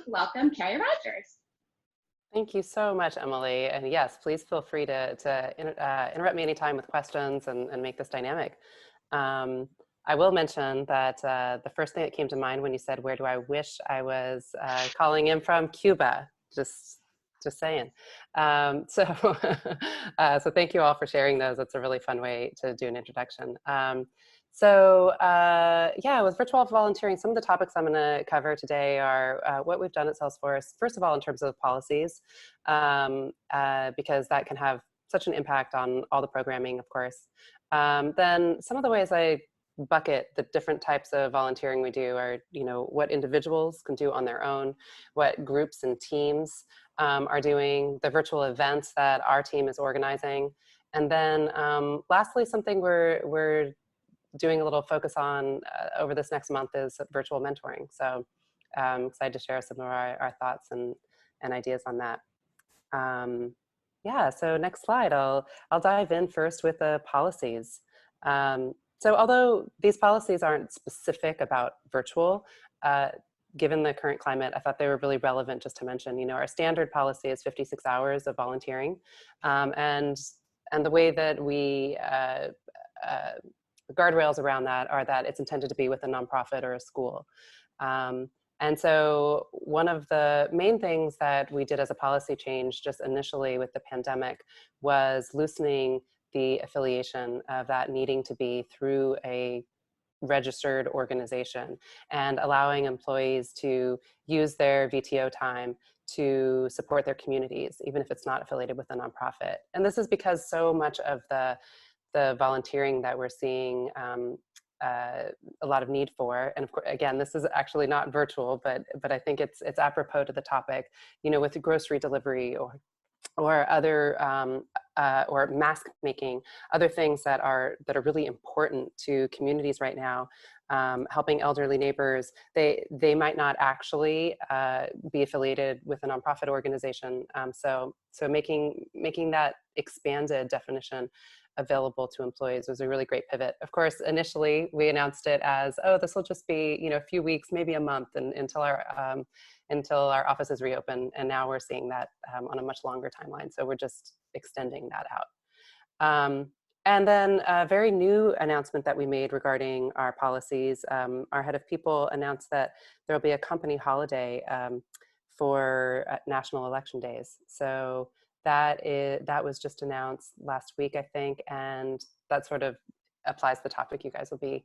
welcome Kerry Rogers. Thank you so much, Emily. And yes, please feel free to interrupt me anytime with questions and make this dynamic. Um, I will mention that the first thing that came to mind when you said, "Where do I wish I was calling in from?" Cuba. Just saying. So thank you all for sharing those. That's a really fun way to do an introduction. Yeah, with virtual volunteering, some of the topics I'm going to cover today are what we've done at Salesforce. First of all, in terms of policies, because that can have such an impact on all the programming, of course. Then some of the ways I bucket the different types of volunteering we do are, what individuals can do on their own, what groups and teams are doing, the virtual events that our team is organizing, and then lastly, something we're doing a little focus on over this next month is virtual mentoring. So I'm excited to share some of our thoughts and ideas on that. Yeah, so next slide, I'll dive in first with the policies. So although these policies aren't specific about virtual, given the current climate, I thought they were really relevant just to mention. Our standard policy is 56 hours of volunteering, and the way that we the guardrails around that are that it's intended to be with a nonprofit or a school. And so one of the main things that we did as a policy change just initially with the pandemic was loosening the affiliation of that needing to be through a registered organization and allowing employees to use their VTO time to support their communities, even if it's not affiliated with a nonprofit. And this is because so much of the volunteering that we're seeing a lot of need for, and of course, again, this is actually not virtual, but I think it's apropos to the topic. With grocery delivery or other or mask making, other things that are really important to communities right now. Helping elderly neighbors, they might not actually be affiliated with a nonprofit organization. So making that expanded definition available to employees was a really great pivot. Of course, initially we announced it as, oh, this will just be a few weeks, maybe a month, until our offices reopen. And now we're seeing that on a much longer timeline. So we're just extending that out. And then a very new announcement that we made regarding our policies, our head of people announced that there will be a company holiday for national election days. So that was just announced last week, I think, and that sort of applies to the topic you guys will be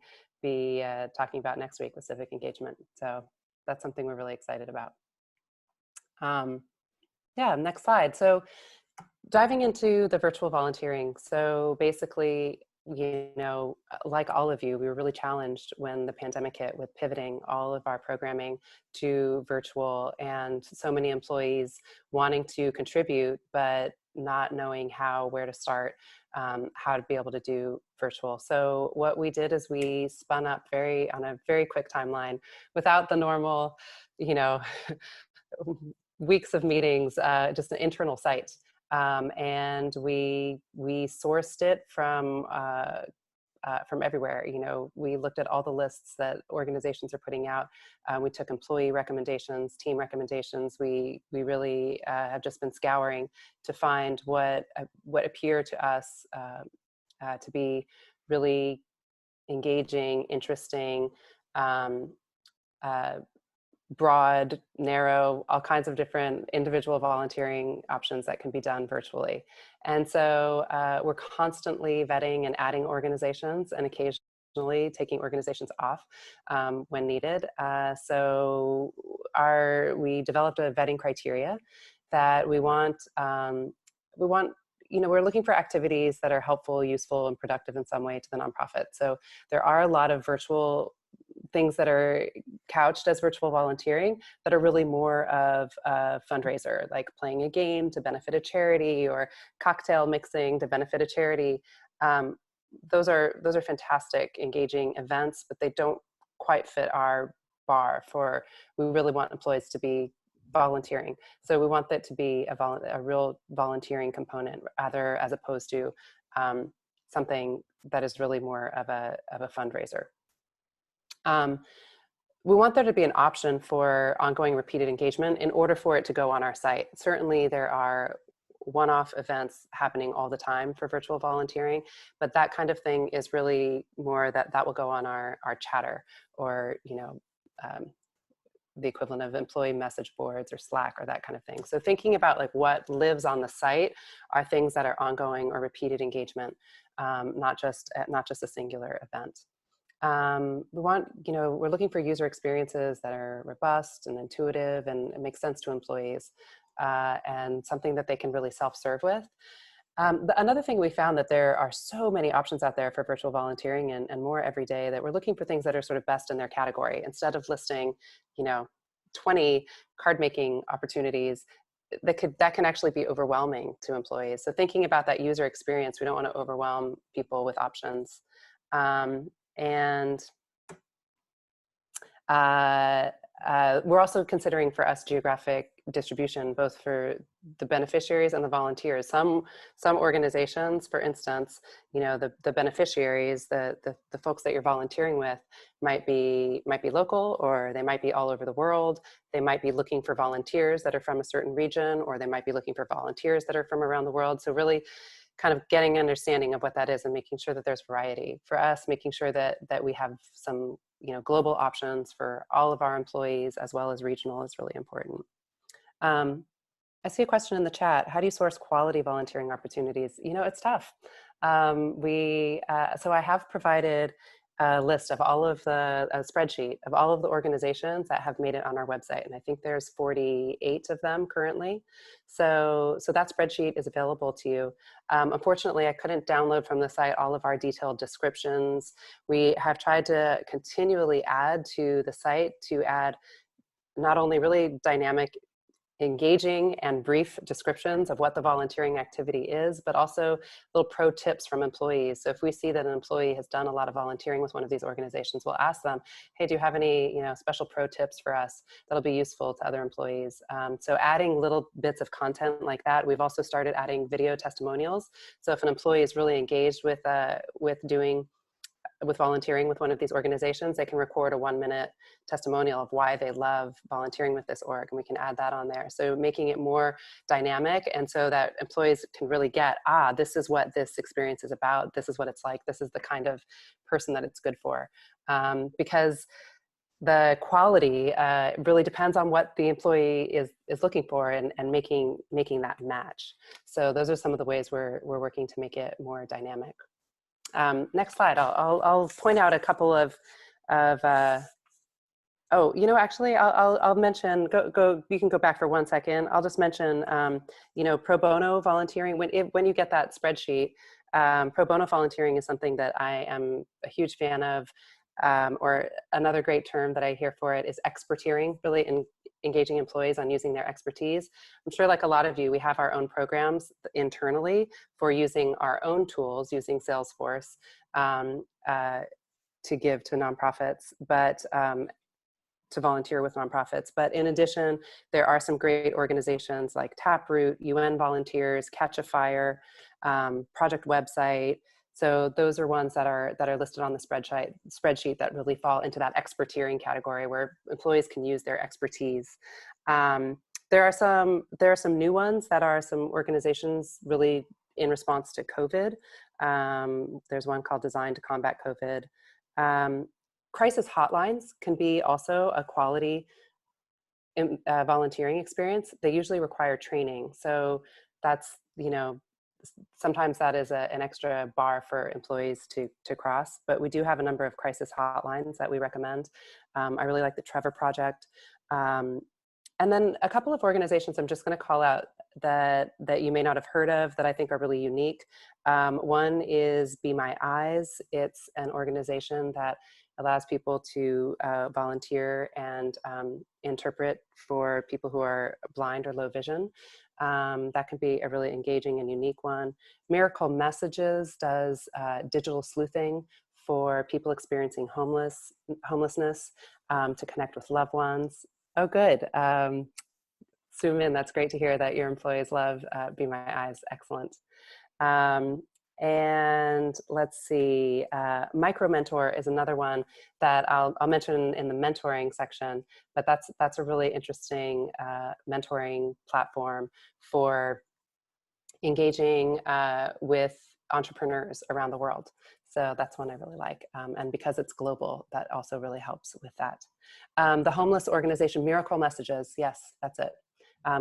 talking about next week with civic engagement. So that's something we're really excited about. Yeah, next slide. So diving into the virtual volunteering. So basically, like all of you, we were really challenged when the pandemic hit with pivoting all of our programming to virtual, and so many employees wanting to contribute, but not knowing where to start, how to be able to do virtual. So what we did is we spun up on a very quick timeline without the normal, weeks of meetings, just an internal site. And we sourced it from everywhere. We looked at all the lists that organizations are putting out. We took employee recommendations, team recommendations. We really have just been scouring to find what appear to us to be really engaging, interesting, broad, narrow, all kinds of different individual volunteering options that can be done virtually. And so we're constantly vetting and adding organizations, and occasionally taking organizations off when needed. So we developed a vetting criteria that we're looking for activities that are helpful, useful, and productive in some way to the nonprofit. So there are a lot of virtual things that are couched as virtual volunteering that are really more of a fundraiser, like playing a game to benefit a charity or cocktail mixing to benefit a charity. Those are fantastic, engaging events, but they don't quite fit our bar for, we really want employees to be volunteering. So we want that to be a real volunteering component, rather as opposed to something that is really more of a fundraiser. we want there to be an option for ongoing repeated engagement in order for it to go on our site. Certainly there are one-off events happening all the time for virtual volunteering, but that kind of thing is really more that will go on our chatter, or the equivalent of employee message boards or Slack or that kind of thing. So thinking about like what lives on the site are things that are ongoing or repeated engagement, not just a singular event. We're looking for user experiences that are robust and intuitive and it makes sense to employees, and something that they can really self-serve with. Another thing we found, that there are so many options out there for virtual volunteering, and more every day, that we're looking for things that are sort of best in their category. Instead of listing, 20 card making opportunities, that can actually be overwhelming to employees. So thinking about that user experience, we don't want to overwhelm people with options. And we're also considering for us geographic distribution, both for the beneficiaries and the volunteers. Some organizations, for instance, the beneficiaries, the folks that you're volunteering with might be local, or they might be all over the world. They might be looking for volunteers that are from a certain region, or they might be looking for volunteers that are from around the world. So really kind of getting an understanding of what that is and making sure that there's variety. For us, making sure that we have some global options for all of our employees as well as regional is really important. I see a question in the chat. How do you source quality volunteering opportunities? It's tough. So I have provided a list of all of a spreadsheet of all of the organizations that have made it on our website. And I think there's 48 of them currently. So that spreadsheet is available to you. Unfortunately, I couldn't download from the site all of our detailed descriptions. We have tried to continually add to the site, to add not only really dynamic, engaging and brief descriptions of what the volunteering activity is, but also little pro tips from employees. So if we see that an employee has done a lot of volunteering with one of these organizations, we'll ask them, hey, do you have any special pro tips for us that'll be useful to other employees? So adding little bits of content like that. We've also started adding video testimonials. So if an employee is really engaged with volunteering with one of these organizations, they can record a 1-minute testimonial of why they love volunteering with this org, and we can add that on there. So making it more dynamic, and so that employees can really get, this is what this experience is about, this is what it's like, this is the kind of person that it's good for. Because the quality really depends on what the employee is looking for, and making that match. So those are some of the ways we're working to make it more dynamic. Next slide. I'll point out a couple of actually, I'll mention, you can go back for 1 second. I'll just mention, pro bono volunteering. When you get that spreadsheet, pro bono volunteering is something that I am a huge fan of, or another great term that I hear for it is experteering, really engaging employees on using their expertise. I'm sure, like a lot of you, we have our own programs internally for using our own tools, using Salesforce to give to nonprofits, but to volunteer with nonprofits. But in addition, there are some great organizations like Taproot, UN Volunteers, Catch a Fire, Project Website. So those are ones that are listed on the spreadsheet that really fall into that experteering category, where employees can use their expertise. There are some new ones that are some organizations really in response to COVID. There's one called Designed to Combat COVID. Crisis hotlines can be also a quality volunteering experience. They usually require training. So that's, sometimes that is an extra bar for employees to cross, but we do have a number of crisis hotlines that we recommend. I really like the Trevor Project. And then a couple of organizations I'm just going to call out that you may not have heard of, that I think are really unique. One is Be My Eyes. It's an organization that allows people to volunteer and interpret for people who are blind or low vision. That can be a really engaging and unique one. Miracle Messages does digital sleuthing for people experiencing homelessness to connect with loved ones. Oh, good. Sumin, that's great to hear that your employees love Be My Eyes. Excellent. And let's see, Micro Mentor is another one that I'll mention in the mentoring section, but that's a really interesting mentoring platform for engaging with entrepreneurs around the world. So that's one I really like. And because it's global, that also really helps with that. The homeless organization, Miracle Messages, yes, that's it.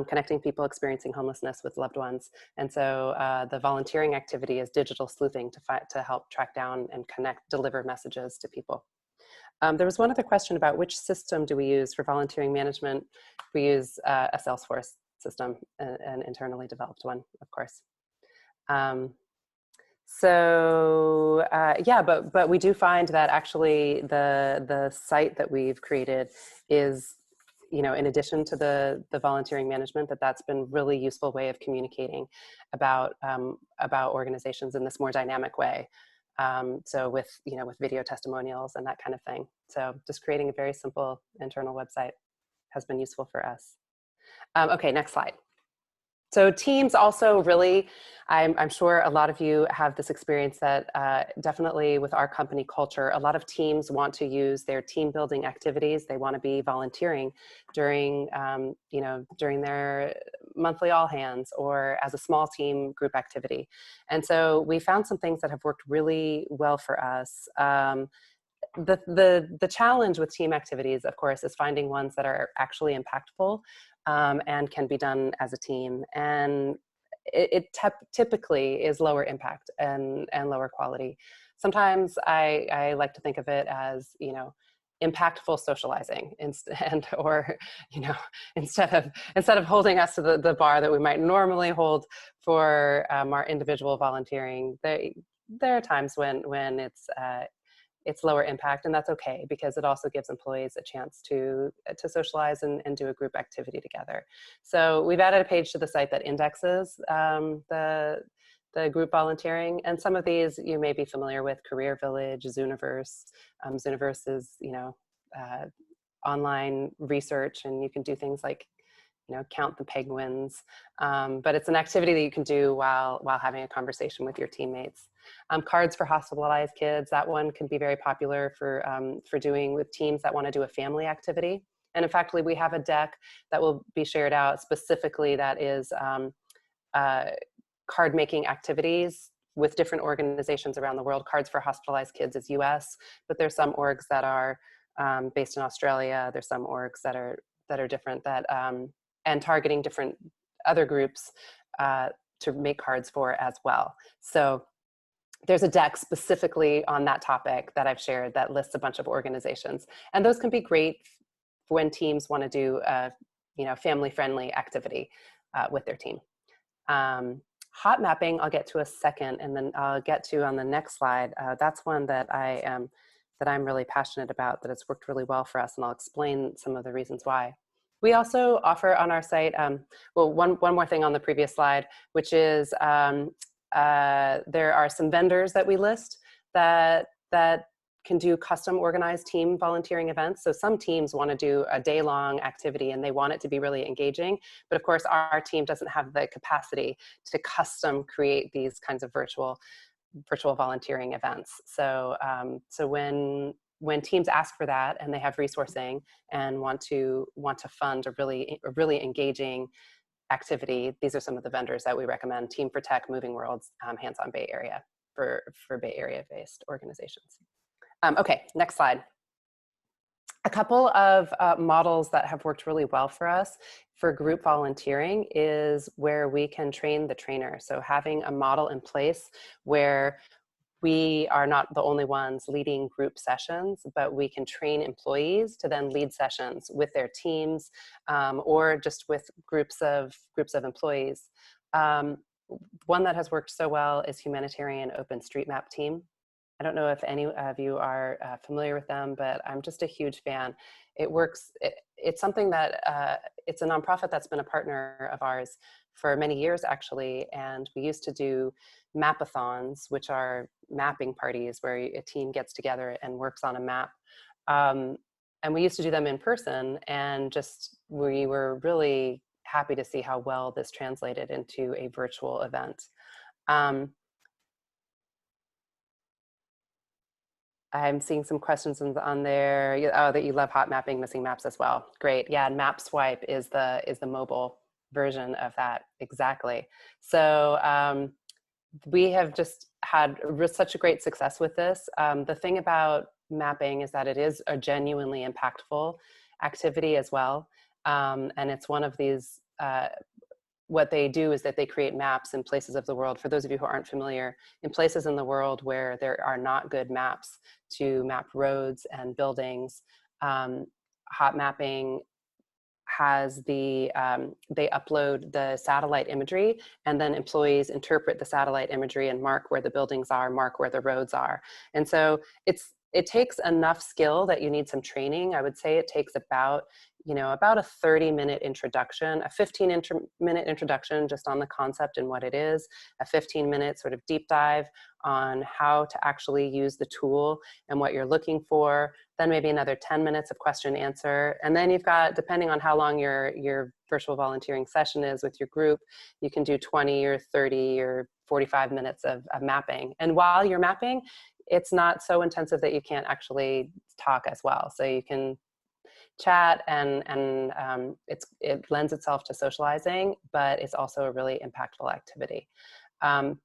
Connecting people experiencing homelessness with loved ones. And so the volunteering activity is digital sleuthing to help track down and deliver messages to people. There was one other question about which system do we use for volunteering management. We use a Salesforce system, an internally developed one, of course. Yeah, but we do find that actually the site that we've created is, in addition to the volunteering management, that's been really useful way of communicating about organizations in this more dynamic way. So with video testimonials and that kind of thing. So just creating a very simple internal website has been useful for us. Okay, next slide. So teams also really, I'm sure a lot of you have this experience that definitely with our company culture, a lot of teams want to use their team building activities. They want to be volunteering during, during their monthly all hands or as a small team group activity. And so we found some things that have worked really well for us. The challenge with team activities, of course, is finding ones that are actually impactful and can be done as a team. And it typically is lower impact and lower quality. Sometimes I like to think of it as, impactful socializing instead of holding us to the bar that we might normally hold for our individual volunteering. There are times when it's lower impact, and that's okay because it also gives employees a chance to socialize and do a group activity together. So we've added a page to the site that indexes the group volunteering, and some of these you may be familiar with: Career Village, Zooniverse. Zooniverse is online research, and you can do things like count the penguins, but it's an activity that you can do while having a conversation with your teammates. Cards for hospitalized kids, that one can be very popular for doing with teams that want to do a family activity. And in fact, we have a deck that will be shared out specifically that is card making activities with different organizations around the world. Cards for hospitalized kids is US, but there's some orgs that are based in Australia. There's some orgs that are different and targeting different other groups to make cards for as well. So there's a deck specifically on that topic that I've shared that lists a bunch of organizations. And those can be great when teams want to do a family-friendly activity with their team. Hot mapping, I'll get to a second, and then I'll get to on the next slide. That's one that I'm really passionate about, that it's worked really well for us, and I'll explain some of the reasons why. We also offer on our site, one more thing on the previous slide, which is there are some vendors that we list that can do custom organized team volunteering events. So some teams want to do a day-long activity and they want it to be really engaging, but of course our team doesn't have the capacity to custom create these kinds of virtual volunteering events. So when teams ask for that and they have resourcing and want to fund a really engaging activity, these are some of the vendors that we recommend: Team for Tech, Moving Worlds, Hands on Bay Area for Bay Area based organizations. Okay, next slide. A couple of models that have worked really well for us for group volunteering is where we can train the trainer. So having a model in place where we are not the only ones leading group sessions, but we can train employees to then lead sessions with their teams or just with groups of employees. One that has worked so well is Humanitarian OpenStreetMap Team. I don't know if any of you are familiar with them, but I'm just a huge fan. It works. It's something that it's a nonprofit that's been a partner of ours for many years, actually. And we used to do mapathons, which are mapping parties where a team gets together and works on a map. And we used to do them in person, and we were really happy to see how well this translated into a virtual event. I'm seeing some questions on there. Oh, that you love hot mapping, missing maps as well. Great. Yeah, and Map Swipe is the mobile version of that. Exactly. So we have just had such a great success with this. The thing about mapping is that it is a genuinely impactful activity as well. And it's one of these, what they do is that they create maps in places of the world. For those of you who aren't familiar, in places in the world where there are not good maps to map roads and buildings, hot mapping has they upload the satellite imagery, and then employees interpret the satellite imagery and mark where the buildings are, mark where the roads are. And so it takes enough skill that you need some training. I would say it takes about a 30-minute introduction, a 15-minute introduction just on the concept and what it is, a 15-minute sort of deep dive on how to actually use the tool and what you're looking for, then maybe another 10 minutes of question and answer. And then you've got, depending on how long your virtual volunteering session is with your group, you can do 20 or 30 or 45 minutes of mapping. And while you're mapping, it's not so intensive that you can't actually talk as well. So you can chat, and it lends itself to socializing, but it's also a really impactful activity.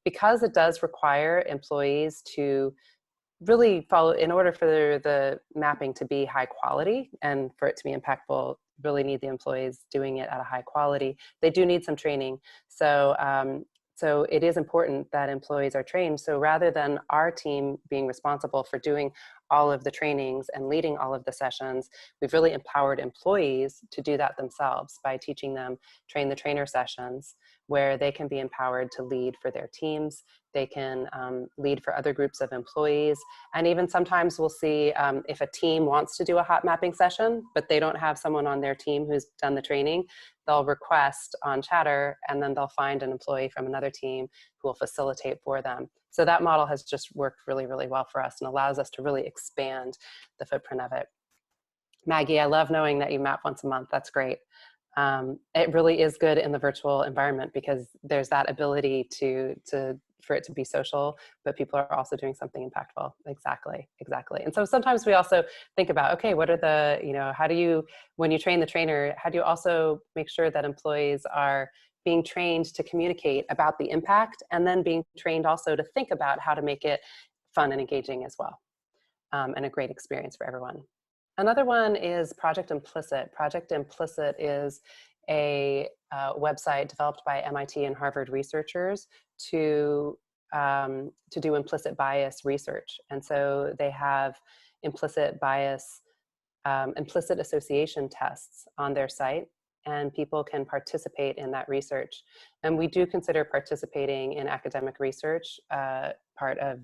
Because it does require employees to really follow, in order for the mapping to be high quality and for it to be impactful, really need the employees doing it at a high quality. They do need some training. So it is important that employees are trained. So rather than our team being responsible for doing all of the trainings and leading all of the sessions, we've really empowered employees to do that themselves by teaching them train the trainer sessions, where they can be empowered to lead for their teams. They can lead for other groups of employees. And even sometimes we'll see if a team wants to do a hot mapping session, but they don't have someone on their team who's done the training, they'll request on Chatter, and then they'll find an employee from another team who will facilitate for them. So that model has just worked really, really well for us and allows us to really expand the footprint of it. Maggie, I love knowing that you map once a month. That's great. It really is good in the virtual environment because there's that ability for it to be social, but people are also doing something impactful. Exactly. And so sometimes we also think about, okay, what are the, how do you, when you train the trainer, how do you also make sure that employees are being trained to communicate about the impact, and then being trained also to think about how to make it fun and engaging as well, and a great experience for everyone. Another one is Project Implicit. Project Implicit is a website developed by MIT and Harvard researchers to do implicit bias research. And so they have implicit bias, implicit association tests on their site, and people can participate in that research. And we do consider participating in academic research part of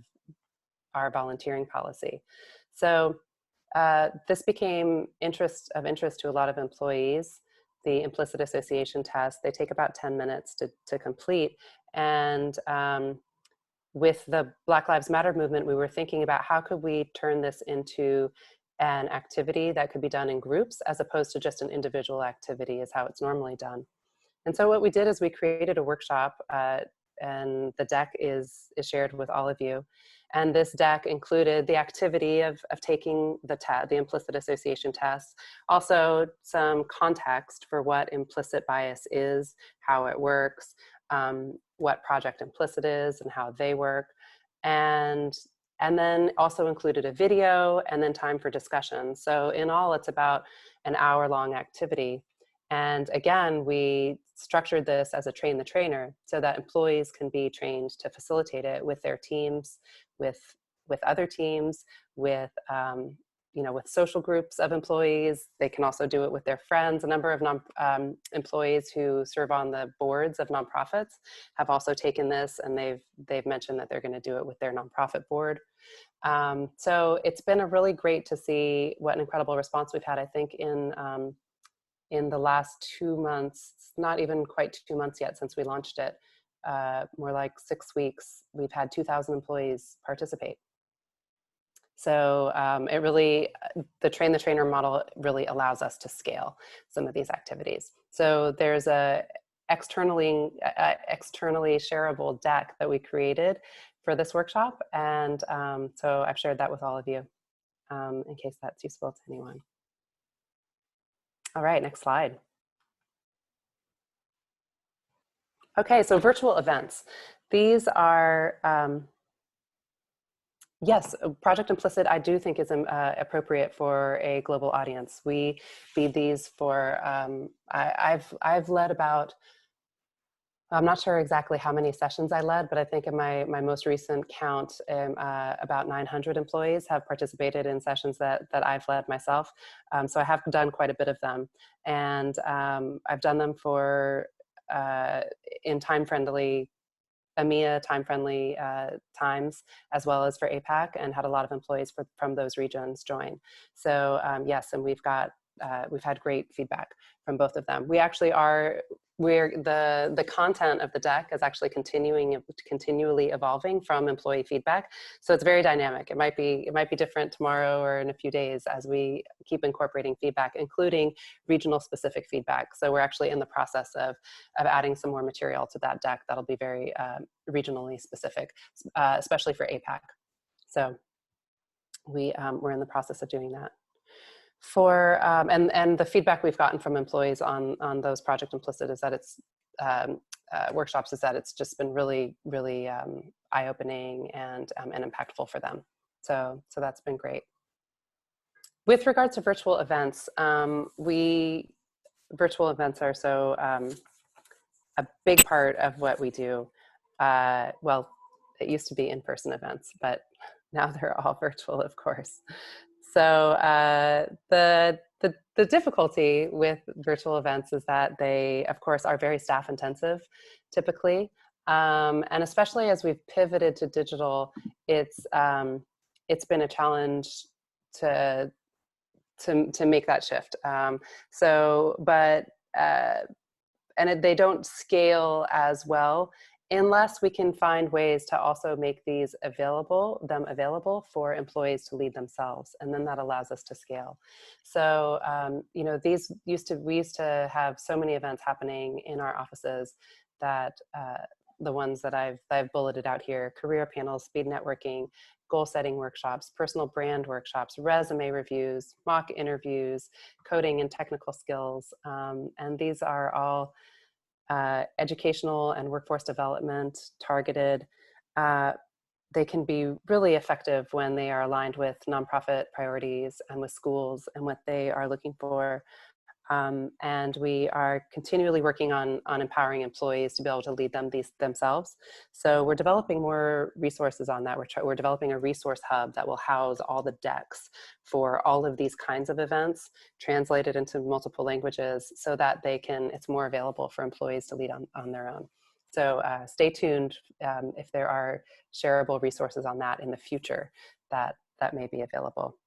our volunteering policy. So this became of interest to a lot of employees. The implicit association test, they take about 10 minutes to complete. And with the Black Lives Matter movement, we were thinking about how could we turn this into an activity that could be done in groups as opposed to just an individual activity is how it's normally done. And so what we did is we created a workshop, and the deck is shared with all of you. And this deck included the activity of taking the implicit association test, also some context for what implicit bias is, how it works, what Project Implicit is and how they work, and then also included a video and then time for discussion. So in all, it's about an hour-long activity. And again, we structured this as a train the trainer so that employees can be trained to facilitate it with their teams, with other teams, with with social groups of employees. They can also do it with their friends. A number of employees who serve on the boards of nonprofits have also taken this, and they've mentioned that they're going to do it with their nonprofit board. So it's been a really great to see what an incredible response we've had. I think in the last 2 months, not even quite 2 months yet since we launched it, more like 6 weeks, we've had 2,000 employees participate. So it really, the train the trainer model really allows us to scale some of these activities. So there's a externally shareable deck that we created for this workshop. And so I've shared that with all of you. in case that's useful to anyone. All right, next slide. Okay, so virtual events. These are, yes, Project Implicit I do think is appropriate for a global audience. We feed these for, I've led about, I'm not sure exactly how many sessions I led, but I think in my most recent count, about 900 employees have participated in sessions that I've led myself. So I have done quite a bit of them. And I've done them for, in time-friendly, EMEA time-friendly times, as well as for APAC, and had a lot of employees from those regions join. So yes, and we've had great feedback from both of them. We actually are, the content of the deck is actually continually evolving from employee feedback. So it's very dynamic. It might be different tomorrow or in a few days as we keep incorporating feedback, including regional specific feedback. So we're actually in the process of adding some more material to that deck that'll be very regionally specific, especially for APAC. So we're in the process of doing that. For and the feedback we've gotten from employees on those Project Implicit is that it's workshops is that it's just been really eye-opening and impactful for them. So that's been great. With regards to virtual events, virtual events are so a big part of what we do. Well, it used to be in-person events, but now they're all virtual, of course. So the difficulty with virtual events is that they, of course, are very staff intensive, typically, and especially as we've pivoted to digital, it's been a challenge to make that shift. They don't scale as well unless we can find ways to also make these available for employees to lead themselves, and then that allows us to scale. So you know, we used to have so many events happening in our offices that the ones that I've bulleted out here: career panels, speed networking, goal setting workshops, personal brand workshops, resume reviews, mock interviews, coding and technical skills, and these are all educational and workforce development targeted. They can be really effective when they are aligned with nonprofit priorities and with schools and what they are looking for. And we are continually working on empowering employees to be able to lead themselves. So we're developing more resources on that. We're developing a resource hub that will house all the decks for all of these kinds of events, translated into multiple languages, so that it's more available for employees to lead on their own. So stay tuned if there are shareable resources on that in the future that may be available.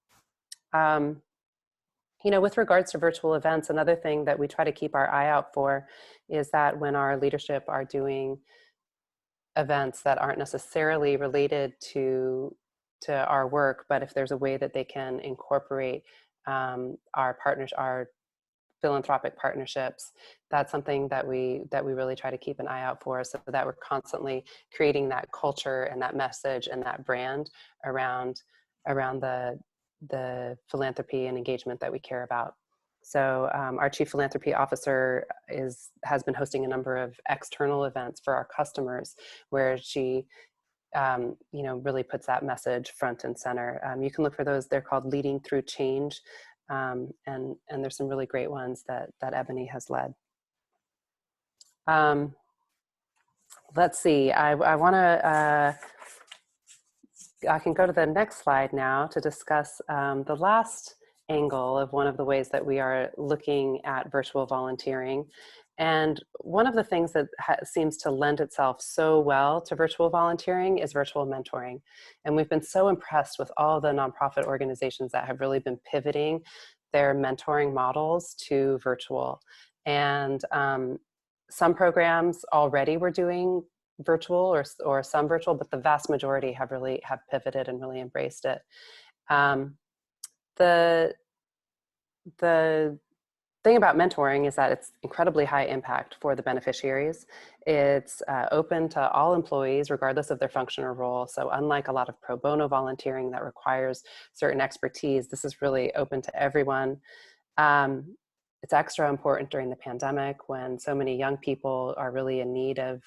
You know, with regards to virtual events, another thing that we try to keep our eye out for is that when our leadership are doing events that aren't necessarily related to our work, but if there's a way that they can incorporate our philanthropic partnerships, that's something that we really try to keep an eye out for, so that we're constantly creating that culture and that message and that brand around the philanthropy and engagement that we care about. So our Chief Philanthropy Officer has been hosting a number of external events for our customers, where she you know, really puts that message front and center. You can look for those. They're called Leading Through Change, and there's some really great ones that Ebony has led. Let's see. I can go to the next slide now to discuss the last angle of one of the ways that we are looking at virtual volunteering. And one of the things that seems to lend itself so well to virtual volunteering is virtual mentoring. And we've been so impressed with all the nonprofit organizations that have really been pivoting their mentoring models to virtual. And some programs already were doing virtual or some virtual, but the vast majority have pivoted and really embraced it. There thing about mentoring is that it's incredibly high impact for the beneficiaries. It's open to all employees, regardless of their function or role. So unlike a lot of pro bono volunteering that requires certain expertise, this is really open to everyone. It's extra important during the pandemic when so many young people are really in need of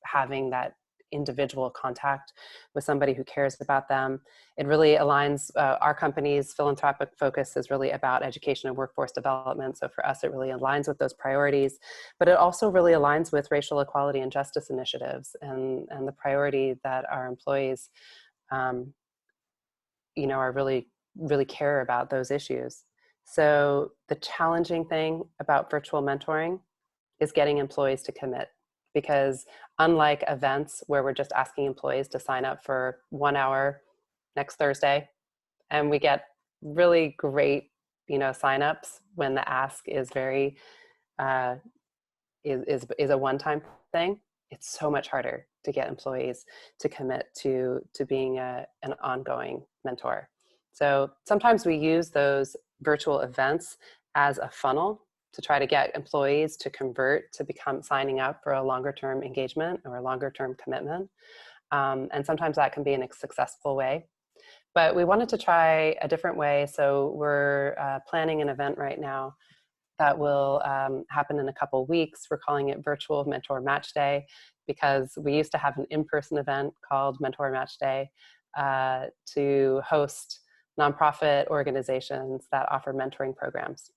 having that individual contact with somebody who cares about them. It really aligns, our company's philanthropic focus is really about education and workforce development. So for us, it really aligns with those priorities, but it also really aligns with racial equality and justice initiatives and the priority that our employees, are really care about those issues. So the challenging thing about virtual mentoring is getting employees to commit, because unlike events where we're just asking employees to sign up for 1 hour next Thursday, and we get really great, signups when the ask is very uh, is a one-time thing. It's so much harder to get employees to commit to being an ongoing mentor. So sometimes we use those virtual events as a funnel to try to get employees to convert to become signing up for a longer term engagement or a longer term commitment. And sometimes that can be a successful way. But we wanted to try a different way. So we're planning an event right now that will happen in a couple weeks. We're calling it Virtual Mentor Match Day because we used to have an in-person event called Mentor Match Day to host nonprofit organizations that offer mentoring programs.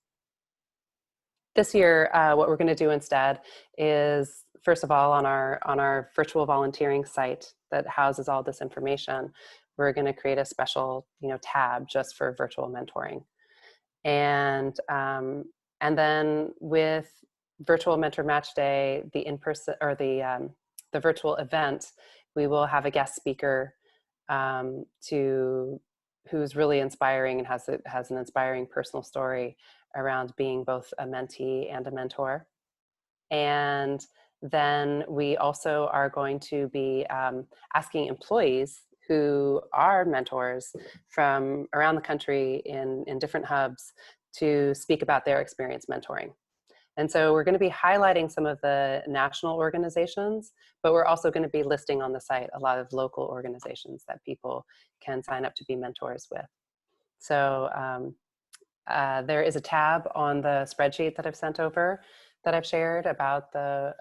This year, what we're going to do instead is, first of all, on our virtual volunteering site that houses all this information, we're going to create a special tab just for virtual mentoring, and then with Virtual Mentor Match Day, the in-person or the virtual event, we will have a guest speaker who's really inspiring and has an inspiring personal story around being both a mentee and a mentor. And then we also are going to be asking employees who are mentors from around the country in different hubs to speak about their experience mentoring. And so we're going to be highlighting some of the national organizations, but we're also going to be listing on the site a lot of local organizations that people can sign up to be mentors with. So there is a tab on the spreadsheet that I've sent over that I've shared about the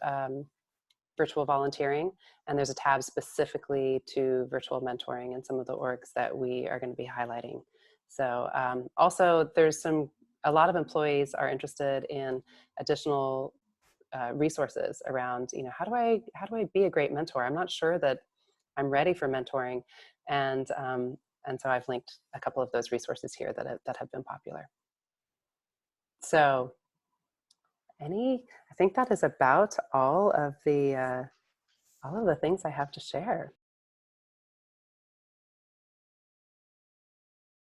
virtual volunteering, and there's a tab specifically to virtual mentoring and some of the orgs that we are going to be highlighting. So also there's a lot of employees are interested in additional resources around, how do I be a great mentor? I'm not sure that I'm ready for mentoring, and so I've linked a couple of those resources here that have been popular. So I think that is about all of the things I have to share.